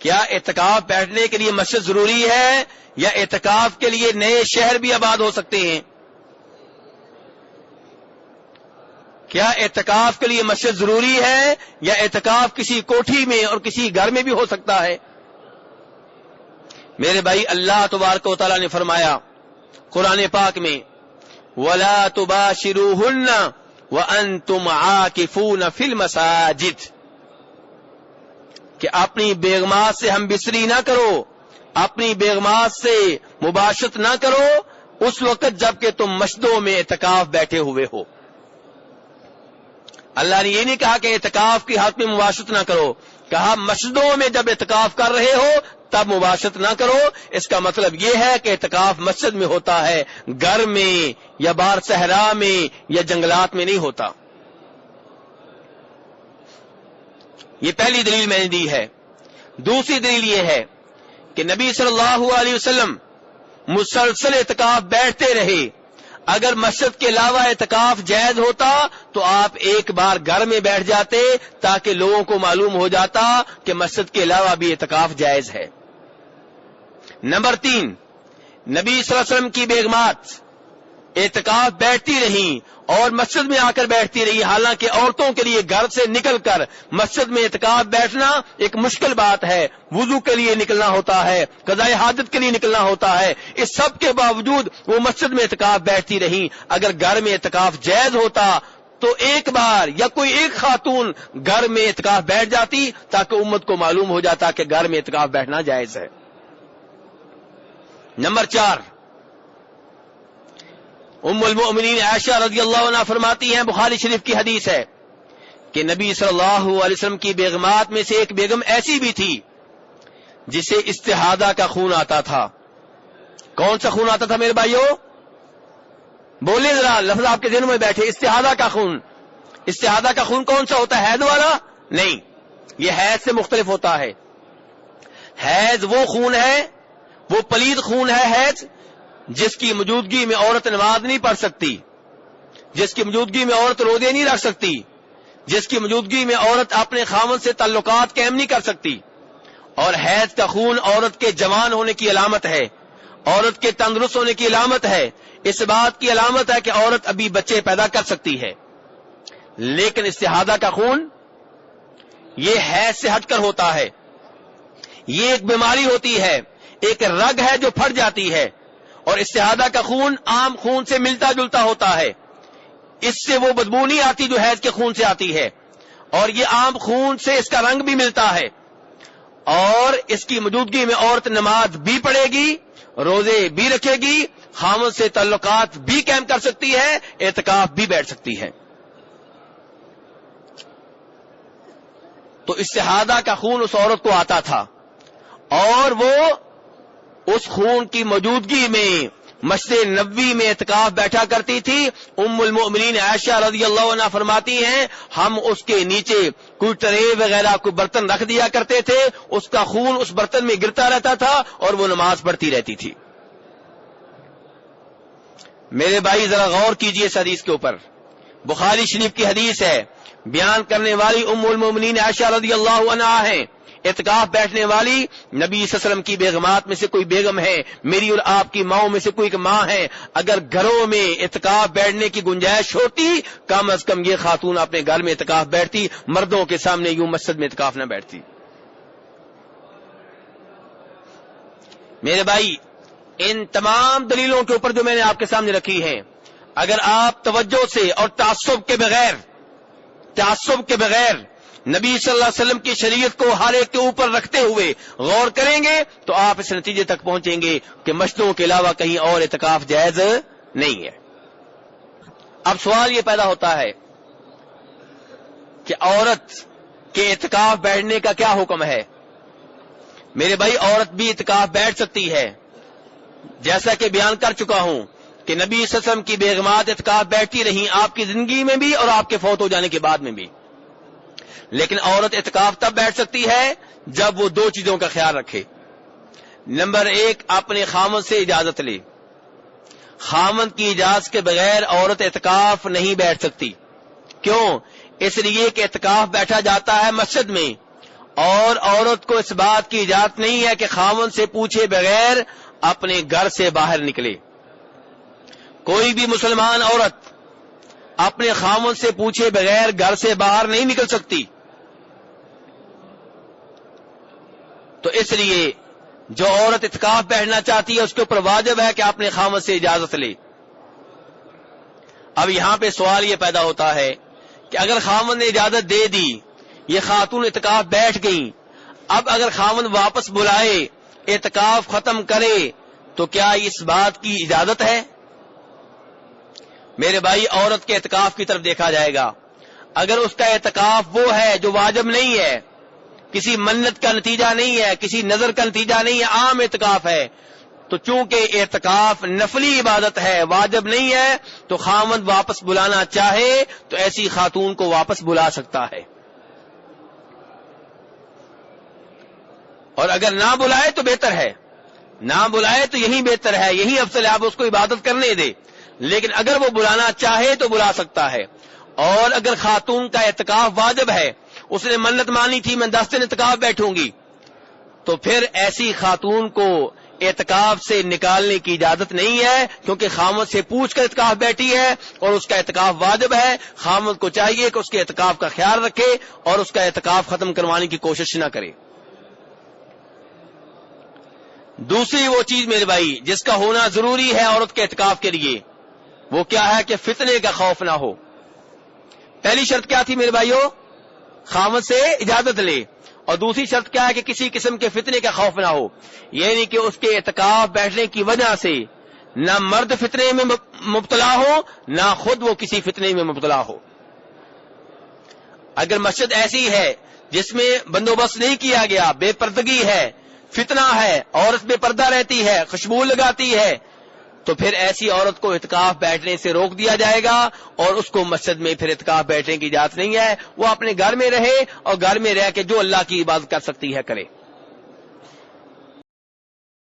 کیا اعتکاف بیٹھنے کے لیے مسجد ضروری ہے یا اعتکاف کے لیے نئے شہر بھی آباد ہو سکتے ہیں؟ کیا اعتکاف کے لیے مسجد ضروری ہے یا اعتکاف کسی کوٹھی میں اور کسی گھر میں بھی ہو سکتا ہے؟ میرے بھائی، اللہ تبارک و تعالیٰ نے فرمایا قرآن پاک میں وَلَا تُبَاشِرُوهُنَّ وَأَنْتُمْ عَاكِفُونَ فِي الْمَسَاجِدِ، کہ اپنی بیگمات سے ہم بسری نہ کرو، اپنی بیگمات سے مباشرت نہ کرو اس وقت جب کہ تم مسجدوں میں اعتکاف بیٹھے ہوئے ہو۔ اللہ نے یہ نہیں کہا کہ اعتکاف کی حالت میں مباشرت نہ کرو، کہا مسجدوں میں جب اعتکاف کر رہے ہو تب مباشرت نہ کرو۔ اس کا مطلب یہ ہے کہ اعتکاف مسجد میں ہوتا ہے، گھر میں یا باہر صحرا میں یا جنگلات میں نہیں ہوتا۔ یہ پہلی دلیل میں نے دی ہے۔ دوسری دلیل یہ ہے کہ نبی صلی اللہ علیہ وسلم مسلسل اعتکاف بیٹھتے رہے۔ اگر مسجد کے علاوہ اعتکاف جائز ہوتا تو آپ ایک بار گھر میں بیٹھ جاتے تاکہ لوگوں کو معلوم ہو جاتا کہ مسجد کے علاوہ بھی اعتکاف جائز ہے۔ نمبر 3، نبی صلی اللہ علیہ وسلم کی بیگمات اعتکاف بیٹھتی رہیں اور مسجد میں آ کر بیٹھتی رہی، حالانکہ عورتوں کے لیے گھر سے نکل کر مسجد میں اعتکاف بیٹھنا ایک مشکل بات ہے، وضو کے لیے نکلنا ہوتا ہے، قضاء حاجت کے لیے نکلنا ہوتا ہے، اس سب کے باوجود وہ مسجد میں اعتکاف بیٹھتی رہیں۔ اگر گھر میں اعتکاف جائز ہوتا تو ایک بار یا کوئی ایک خاتون گھر میں اعتکاف بیٹھ جاتی تاکہ امت کو معلوم ہو جاتا کہ گھر میں اعتکاف بیٹھنا جائز ہے۔ نمبر 4، ام المؤمنین عائشہ رضی اللہ عنہا فرماتی ہیں، بخاری شریف کی حدیث ہے کہ نبی صلی اللہ علیہ وسلم کی بیگمات میں سے ایک بیگم ایسی بھی تھی جسے استحاضہ کا خون آتا تھا۔ کون سا خون آتا تھا میرے بھائیو؟ بولے ذرا، لفظ آپ کے ذہن میں بیٹھے۔ استحاضہ کا خون، استحاضہ کا خون کون سا ہوتا ہے؟ حیض والا نہیں، یہ حیض سے مختلف ہوتا ہے۔ حیض وہ خون ہے، وہ پلید خون ہے حیض، جس کی موجودگی میں عورت نماز نہیں پڑھ سکتی، جس کی موجودگی میں عورت روزے نہیں رکھ سکتی، جس کی موجودگی میں عورت اپنے خاوند سے تعلقات قائم نہیں کر سکتی۔ اور حیض کا خون عورت کے جوان ہونے کی علامت ہے، عورت کے تندرست ہونے کی علامت ہے، اس بات کی علامت ہے کہ عورت ابھی بچے پیدا کر سکتی ہے۔ لیکن استحاضہ کا خون یہ حیض سے ہٹ کر ہوتا ہے، یہ ایک بیماری ہوتی ہے، ایک رگ ہے جو پھٹ جاتی ہے، اور استحاضہ کا خون عام خون سے ملتا جلتا ہوتا ہے، اس سے وہ بدبو نہیں آتی جو حیض کے خون سے آتی ہے، اور یہ عام خون سے اس کا رنگ بھی ملتا ہے، اور اس کی موجودگی میں عورت نماز بھی پڑھے گی، روزے بھی رکھے گی، خاوند سے تعلقات بھی قائم کر سکتی ہے، اعتکاف بھی بیٹھ سکتی ہے۔ تو استحاضہ کا خون اس عورت کو آتا تھا اور وہ اس خون کی موجودگی میں مسجد نبوی میں اعتکاف بیٹھا کرتی تھی۔ ام المؤمنین عائشہ رضی اللہ عنہا فرماتی ہیں، ہم اس کے نیچے کوئی ٹرے وغیرہ کوئی برتن رکھ دیا کرتے تھے، اس کا خون اس برتن میں گرتا رہتا تھا اور وہ نماز پڑھتی رہتی تھی۔ میرے بھائی ذرا غور کیجئے اس حدیث کے اوپر، بخاری شریف کی حدیث ہے، بیان کرنے والی ام المؤمنین عائشہ رضی اللہ عنہا ہیں، اعتکاف بیٹھنے والی نبی صلی اللہ علیہ وسلم کی بیگمات میں سے کوئی بیگم ہے، میری اور آپ کی ماؤں میں سے کوئی ایک ماں ہے۔ اگر گھروں میں اعتکاف بیٹھنے کی گنجائش ہوتی، کم از کم یہ خاتون اپنے گھر میں اعتکاف بیٹھتی، مردوں کے سامنے یوں مسجد میں اعتکاف نہ بیٹھتی۔ میرے بھائی، ان تمام دلیلوں کے اوپر جو میں نے آپ کے سامنے رکھی ہیں، اگر آپ توجہ سے اور تعصب کے بغیر نبی صلی اللہ علیہ وسلم کی شریعت کو ہر ایک کے اوپر رکھتے ہوئے غور کریں گے تو آپ اس نتیجے تک پہنچیں گے کہ مسجدوں کے علاوہ کہیں اور اعتکاف جائز نہیں ہے۔ اب سوال یہ پیدا ہوتا ہے کہ عورت کے اعتکاف بیٹھنے کا کیا حکم ہے؟ میرے بھائی، عورت بھی اعتکاف بیٹھ سکتی ہے، جیسا کہ بیان کر چکا ہوں کہ نبی صلی اللہ علیہ وسلم کی بیگمات اعتکاف بیٹھتی رہیں، آپ کی زندگی میں بھی اور آپ کے فوت ہو جانے کے بعد میں بھی۔ لیکن عورت اعتکاف تب بیٹھ سکتی ہے جب وہ دو چیزوں کا خیال رکھے۔ نمبر 1، اپنے خاوند سے اجازت لے۔ خاوند کی اجازت کے بغیر عورت اعتکاف نہیں بیٹھ سکتی۔ کیوں؟ اس لیے کہ اعتکاف بیٹھا جاتا ہے مسجد میں، اور عورت کو اس بات کی اجازت نہیں ہے کہ خاوند سے پوچھے بغیر اپنے گھر سے باہر نکلے. کوئی بھی مسلمان عورت اپنے خاوند سے پوچھے بغیر گھر سے باہر نہیں نکل سکتی. تو اس لیے جو عورت اعتکاف بیٹھنا چاہتی ہے اس کے اوپر واجب ہے کہ اپنے خاوند سے اجازت لے. اب یہاں پہ سوال یہ پیدا ہوتا ہے کہ اگر خاوند نے اجازت دے دی، یہ خاتون اعتکاف بیٹھ گئی، اب اگر خاوند واپس بلائے اعتکاف ختم کرے تو کیا اس بات کی اجازت ہے؟ میرے بھائی، عورت کے اعتکاف کی طرف دیکھا جائے گا. اگر اس کا اعتکاف وہ ہے جو واجب نہیں ہے، کسی منت کا نتیجہ نہیں ہے، کسی نظر کا نتیجہ نہیں ہے، عام اعتکاف ہے، تو چونکہ اعتکاف نفلی عبادت ہے، واجب نہیں ہے، تو خاوند واپس بلانا چاہے تو ایسی خاتون کو واپس بلا سکتا ہے. اور اگر نہ بلائے تو بہتر ہے، نہ بلائے تو یہی بہتر ہے، یہی افضل ہے، آپ اس کو عبادت کرنے دے. لیکن اگر وہ بلانا چاہے تو بلا سکتا ہے. اور اگر خاتون کا اعتکاف واجب ہے، اس نے منت مانی تھی میں 10 دن اعتکاف بیٹھوں گی، تو پھر ایسی خاتون کو اعتکاف سے نکالنے کی اجازت نہیں ہے، کیونکہ خاوند سے پوچھ کر اعتکاف بیٹھی ہے اور اس کا اعتکاف واجب ہے. خاوند کو چاہیے کہ اس کے اعتکاف کا خیال رکھے اور اس کا اعتکاف ختم کروانے کی کوشش نہ کرے. دوسری وہ چیز میرے بھائی جس کا ہونا ضروری ہے عورت کے اعتکاف کے لیے، وہ کیا ہے کہ فتنے کا خوف نہ ہو. پہلی شرط کیا تھی میرے بھائیو؟ خاوند سے اجازت لے. اور دوسری شرط کیا ہے کہ کسی قسم کے فتنے کا خوف نہ ہو، یعنی کہ اس کے اعتکاف بیٹھنے کی وجہ سے نہ مرد فتنے میں مبتلا ہو، نہ خود وہ کسی فتنے میں مبتلا ہو. اگر مسجد ایسی ہے جس میں بندوبست نہیں کیا گیا، بے پردگی ہے، فتنہ ہے، عورت بے پردہ رہتی ہے، خوشبو لگاتی ہے، تو پھر ایسی عورت کو اعتکاف بیٹھنے سے روک دیا جائے گا اور اس کو مسجد میں پھر اعتکاف بیٹھنے کی اجازت نہیں ہے. وہ اپنے گھر میں رہے اور گھر میں رہ کے جو اللہ کی عبادت کر سکتی ہے کرے.